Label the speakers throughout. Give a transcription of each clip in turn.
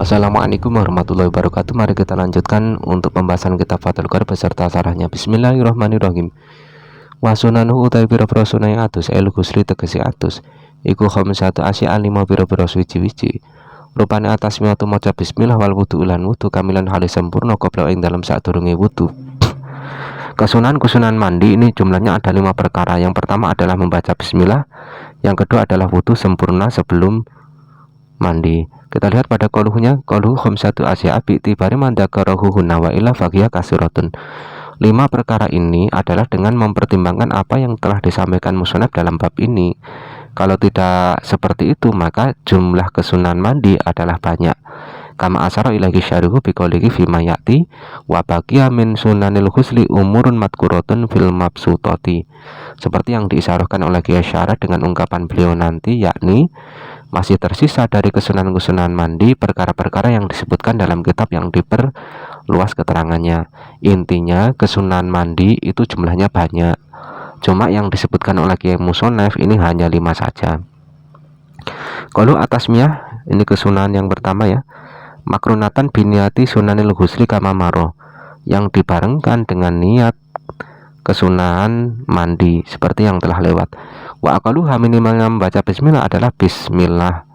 Speaker 1: Assalamualaikum warahmatullahi wabarakatuh. Mari kita lanjutkan untuk pembahasan kitab Fathul Qorib beserta sarahnya. Bismillahirrahmanirrahim. Wa sunanuhu utawi pira-pira sunah atus el gusli tegesi atus iku khamsatu asya lima pira-pira suci-wici. Rupane atas miatu maca bismillah wal wudu ulan wudu kamilan halis sempurna qabla ing dalam sadurunge wudu. Kesunahan mandi ini jumlahnya ada 5 perkara. Yang pertama adalah membaca bismillah, yang kedua adalah wudu sempurna sebelum mandi. Kita lihat pada qauluhu khamsatu asya bi tibari man dzakarahu wa illa faqiya kasiratun. 5 perkara ini adalah dengan mempertimbangkan apa yang telah disampaikan musannaf dalam bab ini. Kalau tidak seperti itu maka jumlah kesunahan mandi adalah banyak. Kama asara ilahi syarihu biqaulihi fi ma ya'ti wa baqiya min sunanil husli umurun madkuratun fil mabsutati. Seperti yang diisyaratkan oleh Kiai Syarah dengan ungkapan beliau nanti, yakni masih tersisa dari kesunahan-kesunahan mandi perkara-perkara yang disebutkan dalam kitab yang diperluas keterangannya. Intinya kesunahan mandi itu jumlahnya banyak, cuma yang disebutkan oleh Kiai Musonef ini hanya 5 saja. Kalau atasnya ini kesunahan yang pertama ya, makrunatan biniati sunanil husli kama maro, yang dibarengkan dengan niat kesunahan mandi seperti yang telah lewat. Wa aqaluha minimalnya membaca bismillah adalah bismillah.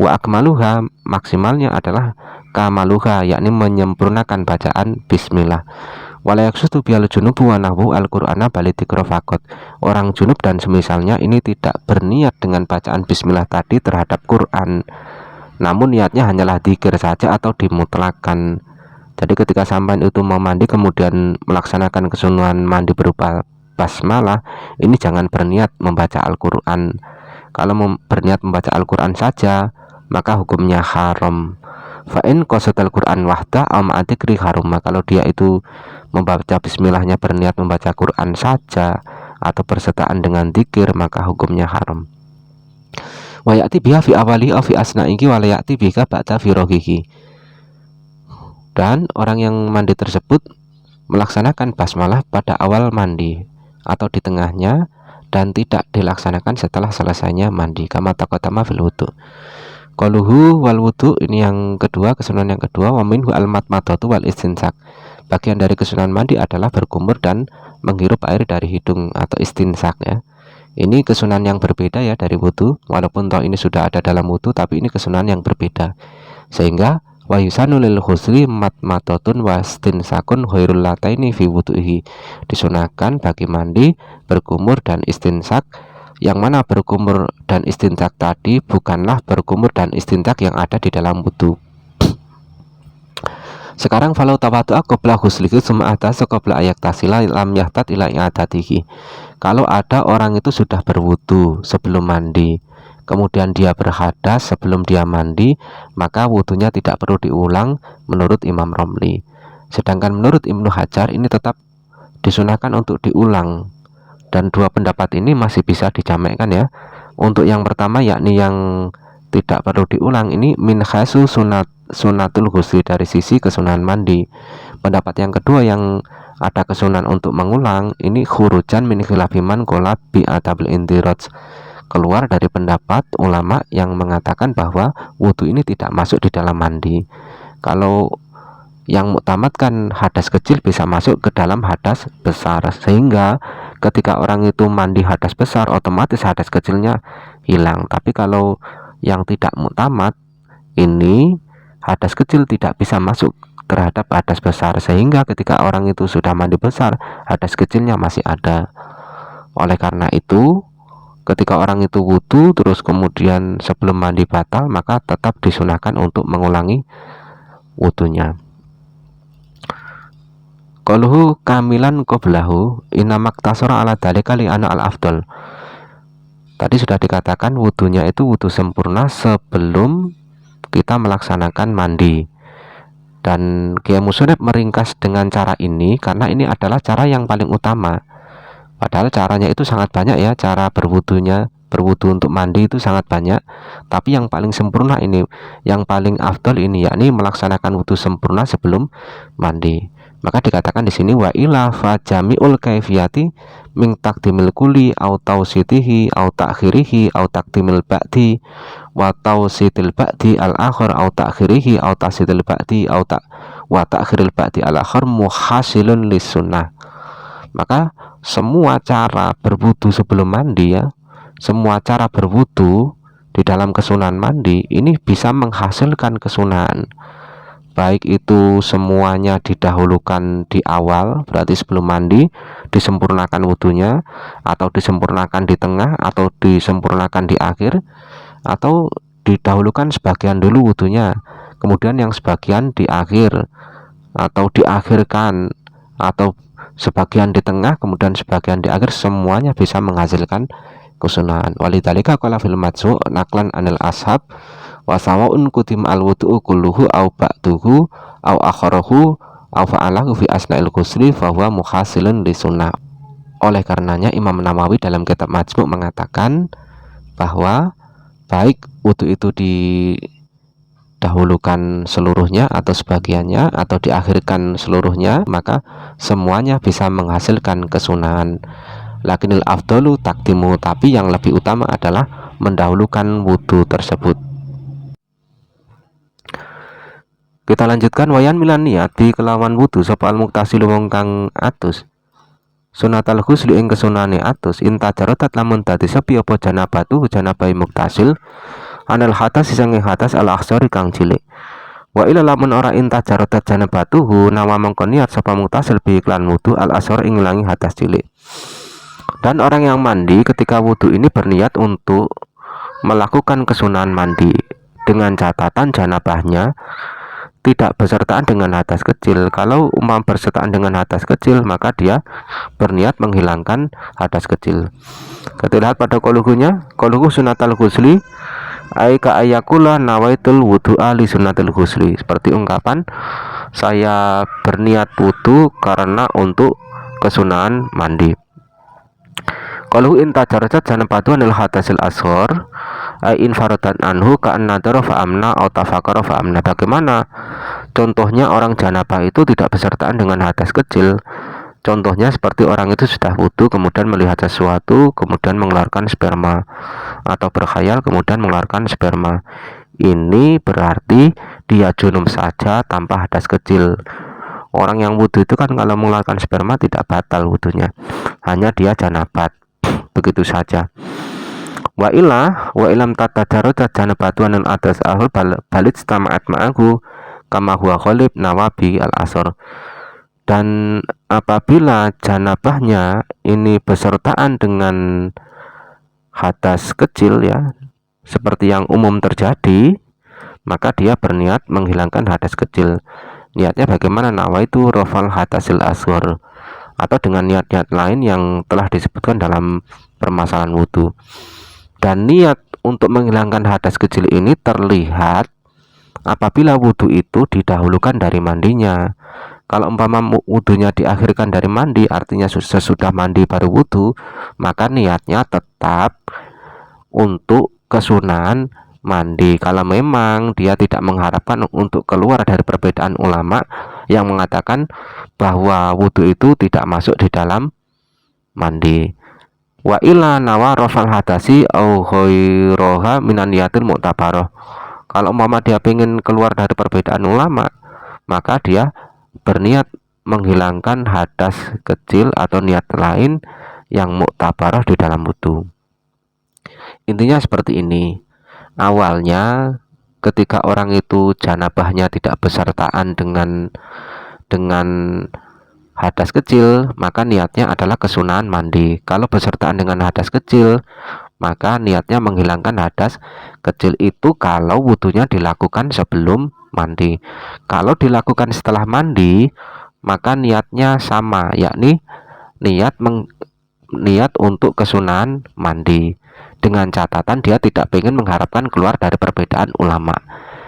Speaker 1: Wa akmaluha maksimalnya adalah kamaluha, yakni menyempurnakan bacaan bismillah. Wala yaksutu bil junubu wa nahwu al-Qur'ana balitikra faqat. Orang junub dan semisalnya ini tidak berniat dengan bacaan bismillah tadi terhadap Quran, namun niatnya hanyalah dzikir saja atau dimutlakan. Jadi ketika sampai itu mau mandi kemudian melaksanakan kesunahan mandi berupa basmalah, ini jangan berniat membaca Al-Quran. Kalau berniat membaca Al-Quran saja maka hukumnya haram. Fa'in qasadal Quran wahda aw ma'adzikri haram. Kalau dia itu membaca bismillahnya berniat membaca Quran saja atau bersertaan dengan dzikir maka hukumnya haram. Wa ya'ti biha fi awali aw fi asna'ihi wa la ya'ti biha ba'da firaghihi. Dan orang yang mandi tersebut melaksanakan basmalah pada awal mandi atau di tengahnya dan tidak dilaksanakan setelah selesainya mandi. Kama taqaddama fil wudu. Qauluhu wal wudu, ini yang kedua, kesunahan yang kedua. Wa minhu al matmadatu wal istinsak. Bagian dari kesunahan mandi adalah berkumur dan menghirup air dari hidung atau istinsak ya. Ini kesunahan yang berbeda ya dari wudu. Walaupun toh ini sudah ada dalam wudu, tapi ini kesunahan yang berbeda. Sehingga wa yusanu lil husli matmatatun wa istinsakun khairul lataini fi wudu'ihi. Disunahkan bagi mandi berkumur dan istinsak, yang mana berkumur dan istinsak tadi bukanlah berkumur dan istinsak yang ada di dalam wudu. Sekarang falau tawaddu'a qabla huslihi summa ahtasa qabla ayak tasila lam yahtat ila i'adatihi. Kalau ada orang itu sudah berwudu sebelum mandi, kemudian dia berhadas sebelum dia mandi, maka wudunya tidak perlu diulang menurut Imam Romli. Sedangkan menurut Ibnu Hajar ini tetap disunahkan untuk diulang. Dan dua pendapat ini masih bisa dijamakkan ya. Untuk yang pertama yakni yang tidak perlu diulang ini min khasu sunatul husli, dari sisi kesunahan mandi. Pendapat yang kedua yang ada kesunahan untuk mengulang ini khurujan min khilafiman qala bi atabil indiraj, keluar dari pendapat ulama yang mengatakan bahwa wudu ini tidak masuk di dalam mandi. Kalau yang muktamadkan hadas kecil bisa masuk ke dalam hadas besar, sehingga ketika orang itu mandi hadas besar otomatis hadas kecilnya hilang. Tapi kalau yang tidak muktamad ini hadas kecil tidak bisa masuk terhadap hadas besar, sehingga ketika orang itu sudah mandi besar hadas kecilnya masih ada. Oleh karena itu ketika orang itu wudu terus kemudian sebelum mandi batal, maka tetap disunahkan untuk mengulangi wudunya. Qaluhu kamilan qablahu inna maktasara ala dzalika li ana al afdal. Tadi sudah dikatakan wudunya itu wudu sempurna sebelum kita melaksanakan mandi. Dan Kiai Musonef meringkas dengan cara ini karena ini adalah cara yang paling utama. Padahal caranya itu sangat banyak ya, cara berwudu untuk mandi itu sangat banyak. Tapi yang paling sempurna ini, yang paling afdol ini, yakni melaksanakan wudu sempurna sebelum mandi. Maka dikatakan di sini wa ila fa jami'ul kaifiyati min taqdimil kulli au tausitihi au ta'khirihi au taqdimil ba'di wa tausitil ba'di al akhir au ta'khirihi au tausitil ba'di au ta wa ta'khiril ba'di al akhir muhasilun lis sunnah. Maka semua cara berwudu sebelum mandi ya, semua cara berwudu di dalam kesunahan mandi ini bisa menghasilkan kesunahan. Baik itu semuanya didahulukan di awal, berarti sebelum mandi disempurnakan wudunya, atau disempurnakan di tengah, atau disempurnakan di akhir, atau didahulukan sebagian dulu wudunya, kemudian yang sebagian di akhir, atau diakhirkan, atau sebagian di tengah, kemudian sebagian di akhir. Semuanya bisa menghasilkan kesunahan. Walidzalika qala fil majmu' naqlan anil ashab wa sawaun kutim al wudu'u kulluhu au ba'duhu au akharahu au fa'alahu fi asna'il ghusli fa huwa muhasilun li sunnah. Oleh karenanya Imam Nawawi dalam kitab Majmu' mengatakan bahwa baik wudu itu didahulukan seluruhnya atau sebagiannya atau diakhirkan seluruhnya, maka semuanya bisa menghasilkan kesunahan. Lakinil afdalu takdimu, tapi yang lebih utama adalah mendahulukan wudu tersebut. Kita lanjutkan wayan milan niat di kelawan wudu sapa al muktasilu wong kang atus sunatal ghusli ing kesunane atus inta jarotat lamun dadi sepi apa janabatu janabai muktasil anal hadas sing hadas al akhsari kang cilik. Wa ila lamun ora inta jarotat janabatuhu nawa mengko niat sapa muktasil bi iklan wudu al akhsar ing ngilangi hadas cilik. Dan orang yang mandi ketika wudu ini berniat untuk melakukan kesunahan mandi dengan catatan janabahnya tidak bersertaan dengan hadas kecil. Kalau bersertaan dengan hadas kecil, maka dia berniat menghilangkan hadas kecil. Kita lihat pada qauluhunya, qauluhu sunatal ghusli ai ka ayakula nawaitul wudu'a li sunatil ghusli. Seperti ungkapan saya berniat wudu karena untuk kesunahan mandi. Qauluhu in tajarrajat janabatu anil hadasil asghar ai infaradan anhu ka annadara fa amna atau tafakara fa amna. Bagaimana contohnya orang janabah itu tidak bersertaan dengan hadas kecil? Contohnya seperti orang itu sudah wudu kemudian melihat sesuatu kemudian mengeluarkan sperma, atau berkhayal kemudian mengeluarkan sperma. Ini berarti dia junub saja tanpa hadas kecil. Orang yang wudu itu kan kalau mengeluarkan sperma tidak batal wudunya, hanya dia janabat, begitu saja. Wa ilam tatadarrajat janabatu anil adas ahul balit stama'at ma'ahu kama huwa ghalib nawabi al asor. Dan apabila janabahnya ini bersertaan dengan hadas kecil ya, seperti yang umum terjadi, maka dia berniat menghilangkan hadas kecil. Niatnya bagaimana? Nawaitu rafal hadasil asghar, atau dengan niat-niat lain yang telah disebutkan dalam permasalahan wudu. Dan niat untuk menghilangkan hadas kecil ini terlihat apabila wudu itu didahulukan dari mandinya. Kalau umpama wudunya diakhirkan dari mandi, artinya sesudah mandi baru wudu, maka niatnya tetap untuk kesunahan mandi. Kalau memang dia tidak mengharapkan untuk keluar dari perbedaan ulama yang mengatakan bahwa wudu itu tidak masuk di dalam mandi. Wa ila nawa rafal hadasi au ghairaha minan niyatil mu'tabarah. Kalau umpama dia ingin keluar dari perbedaan ulama, maka dia berniat menghilangkan hadas kecil atau niat lain yang mu'tabarah di dalam wudu. Intinya seperti ini. Awalnya ketika orang itu janabahnya tidak bersertaan dengan hadas kecil, maka niatnya adalah kesunahan mandi. Kalau bersertaan dengan hadas kecil, maka niatnya menghilangkan hadas kecil itu kalau wudunya dilakukan sebelum mandi. Kalau dilakukan setelah mandi, maka niatnya sama, yakni niat untuk kesunahan mandi, dengan catatan dia tidak ingin mengharapkan keluar dari perbedaan ulama.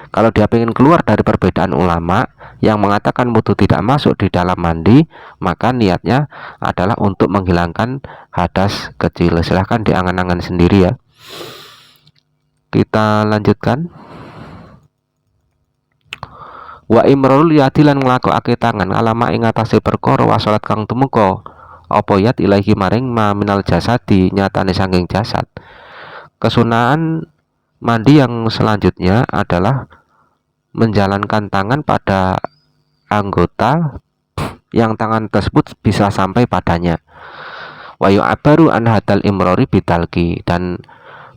Speaker 1: Kalau dia ingin keluar dari perbedaan ulama yang mengatakan wudu tidak masuk di dalam mandi, maka niatnya adalah untuk menghilangkan hadas kecil. Silahkan diangan-angan sendiri ya. Kita lanjutkan. Wa imrul yadi lan nglakokake tangan alama ing atase perkara wa salat kang tumeka apa yat ilahi maring ma minal jasadi nyatane saking jasad. Kesunahan Mandi yang selanjutnya adalah menjalankan tangan pada anggota yang tangan tersebut bisa sampai padanya. Wayu abaru an hadal imrori bitalki, dan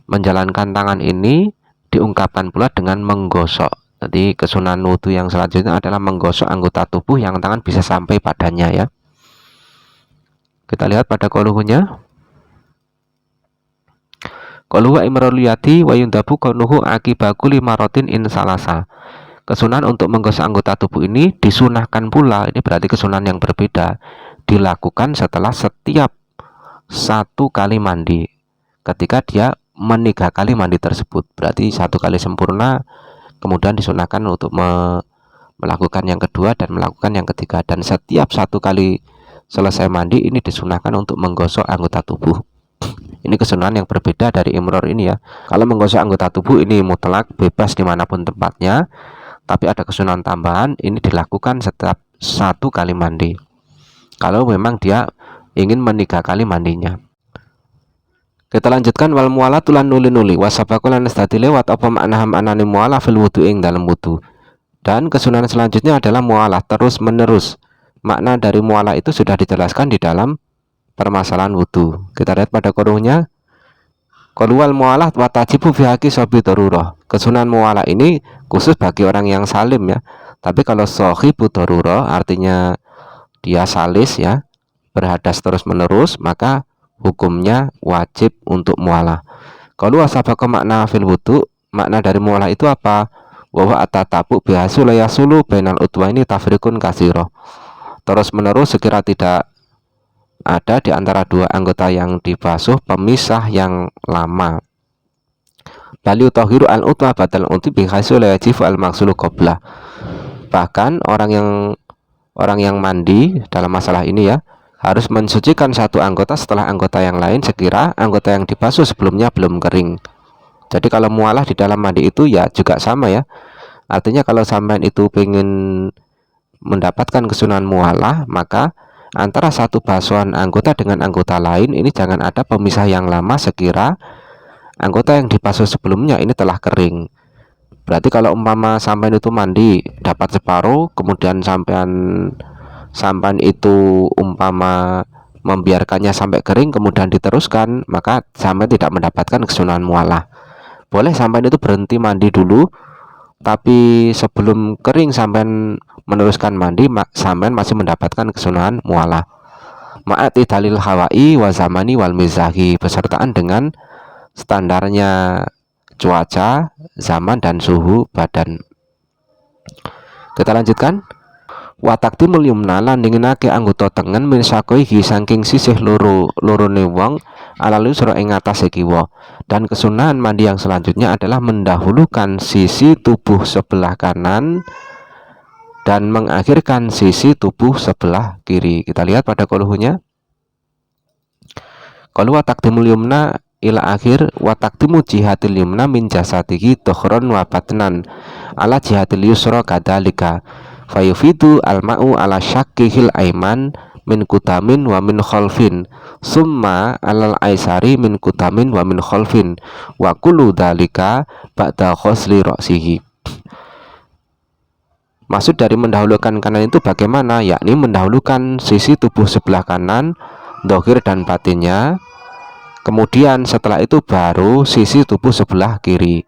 Speaker 1: menjalankan tangan ini diungkapkan pula dengan menggosok. Jadi kesunahan wudhu yang selanjutnya adalah menggosok anggota tubuh yang tangan bisa sampai padanya ya. Kita lihat pada koluhunya. Koluhu imroliyati wa yundabu konuhu akibakuli marotin in salasa. Kesunahan untuk menggosok anggota tubuh ini disunahkan pula, ini berarti kesunahan yang berbeda, dilakukan setelah setiap satu kali mandi. Ketika dia 3 kali mandi tersebut, berarti 1 kali sempurna, kemudian disunahkan untuk melakukan yang kedua dan melakukan yang ketiga. Dan setiap 1 kali selesai mandi ini disunahkan untuk menggosok anggota tubuh. Ini kesunahan yang berbeda dari imror ini ya. Kalau menggosok anggota tubuh ini mutlak bebas dimanapun tempatnya, tapi ada kesunahan tambahan, ini dilakukan setiap 1 kali mandi. Kalau memang dia ingin 3 kali mandinya. Kita lanjutkan wal muala tulan nuli-nuli wasabakulan istati lewat apa maknaham anani muala fil wudu ing dalam wudu. Dan kesunahan selanjutnya adalah mualah terus menerus. Makna dari mualah itu sudah dijelaskan di dalam permasalahan wudhu. Kita lihat pada koruhnya. Qaluwal mualah wa tajibu fi haqqi sabi darurah. Kesunahan mualah ini khusus bagi orang yang salim ya. Tapi kalau sahibu darurah artinya dia salis ya, berhadas terus menerus, maka hukumnya wajib untuk mualah. Kalau asabaka makna fil wudu, makna dari mualah itu apa? Wa atatabu bihasul yasulu bainal utwaini tafrikun kasiro. Terus menerus sekira tidak ada di antara 2 anggota yang dibasuh pemisah yang lama. Bali tahiru al utwa badal unti bihasul yajifu al maksulu qabla. Bahkan orang yang mandi dalam masalah ini ya, harus mensucikan 1 anggota setelah anggota yang lain sekira anggota yang dibasuh sebelumnya belum kering. Jadi kalau mualah di dalam mandi itu ya juga sama ya. Artinya kalau sampean itu ingin mendapatkan kesunahan mualah, maka antara 1 basuhan anggota dengan anggota lain ini jangan ada pemisah yang lama sekira anggota yang dibasuh sebelumnya ini telah kering. Berarti kalau umpama sampean itu mandi dapat separuh, kemudian sampean itu umpama membiarkannya sampai kering kemudian diteruskan, maka sampean tidak mendapatkan kesunahan mualah. Boleh sampean itu berhenti mandi dulu, tapi sebelum kering sampean meneruskan mandi, sampean masih mendapatkan kesunahan mualah. Ma'ati dalil hawai wa zamani wal mizahi, besertaan dengan standarnya cuaca, zaman dan suhu badan. Kita lanjutkan. Wa taqdimul yumna lan dinginake anggota tengen min sakoihi saking sisih lorone wong ala lusra ing atase kiwa. Dan kesunahan mandi yang selanjutnya adalah mendahulukan sisi tubuh sebelah kanan dan mengakhirkan sisi tubuh sebelah kiri. Kita lihat pada koluhunya. Qalu wa taqdimul yumna ila akhir wa taqdimu jihatil yumna min jasadihi dhuhran wa batnan ala jihatil yusra kadzalika. Fayufidu al-ma'u ala syakkihil aiman min kutamin wa min khalfin summa alal aisari min kutamin wa min khalfin wa kullu dalika ba'da khosli ra'sihi. Maksud dari mendahulukan kanan itu bagaimana? Yakni mendahulukan sisi tubuh sebelah kanan, dhahir dan batinnya, kemudian setelah itu baru sisi tubuh sebelah kiri.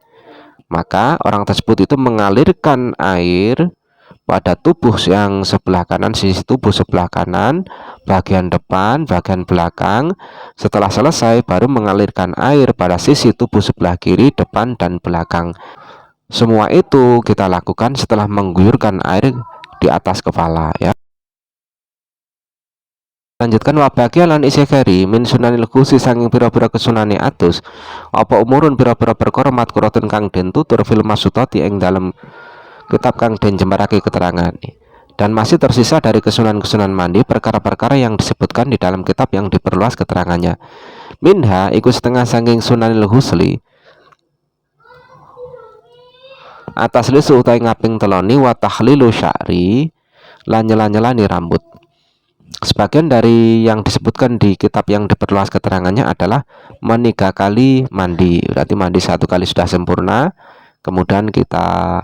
Speaker 1: Maka orang tersebut itu mengalirkan air pada tubuh yang sebelah kanan, sisi tubuh sebelah kanan, bagian depan, bagian belakang. Setelah selesai baru mengalirkan air pada sisi tubuh sebelah kiri, depan dan belakang. Semua itu kita lakukan setelah mengguyurkan air di atas kepala ya. Lanjutkan wa bagian lan isih keri min sunanil khusi sanging pira-pira kesunane atus apa umurun pira-pira perkara matkuratun kang den tutur fil masutati ing dalem kitab kang den jembarake keterangan. Dan masih tersisa dari kesunahan-kesunahan mandi perkara-perkara yang disebutkan di dalam kitab yang diperluas keterangannya. Minha iku setengah sanging sunanil husli atas lisu utai ngaping teloni wa tahlilu sya'ri lan nyela-nyelani rambut. Sebagian dari yang disebutkan di kitab yang diperluas keterangannya adalah 3 kali mandi. Berarti mandi 1 kali sudah sempurna, kemudian kita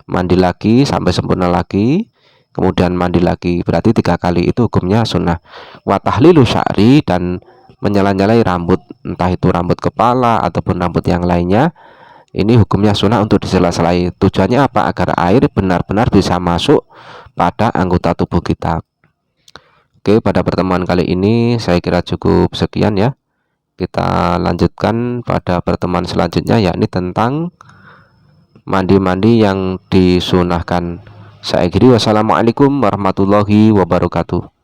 Speaker 1: mandi lagi sampai sempurna lagi, kemudian mandi lagi, berarti 3 kali itu hukumnya sunnah. Wa tahlilu sya'ri, dan menyala-nyalai rambut, entah itu rambut kepala ataupun rambut yang lainnya, ini hukumnya sunnah untuk disela-selai. Tujuannya apa? Agar air benar-benar bisa masuk pada anggota tubuh kita. Oke, pada pertemuan kali ini saya kira cukup sekian ya. Kita lanjutkan pada pertemuan selanjutnya, yakni tentang mandi-mandi yang disunahkan. Saya akhiri, wassalamualaikum warahmatullahi wabarakatuh.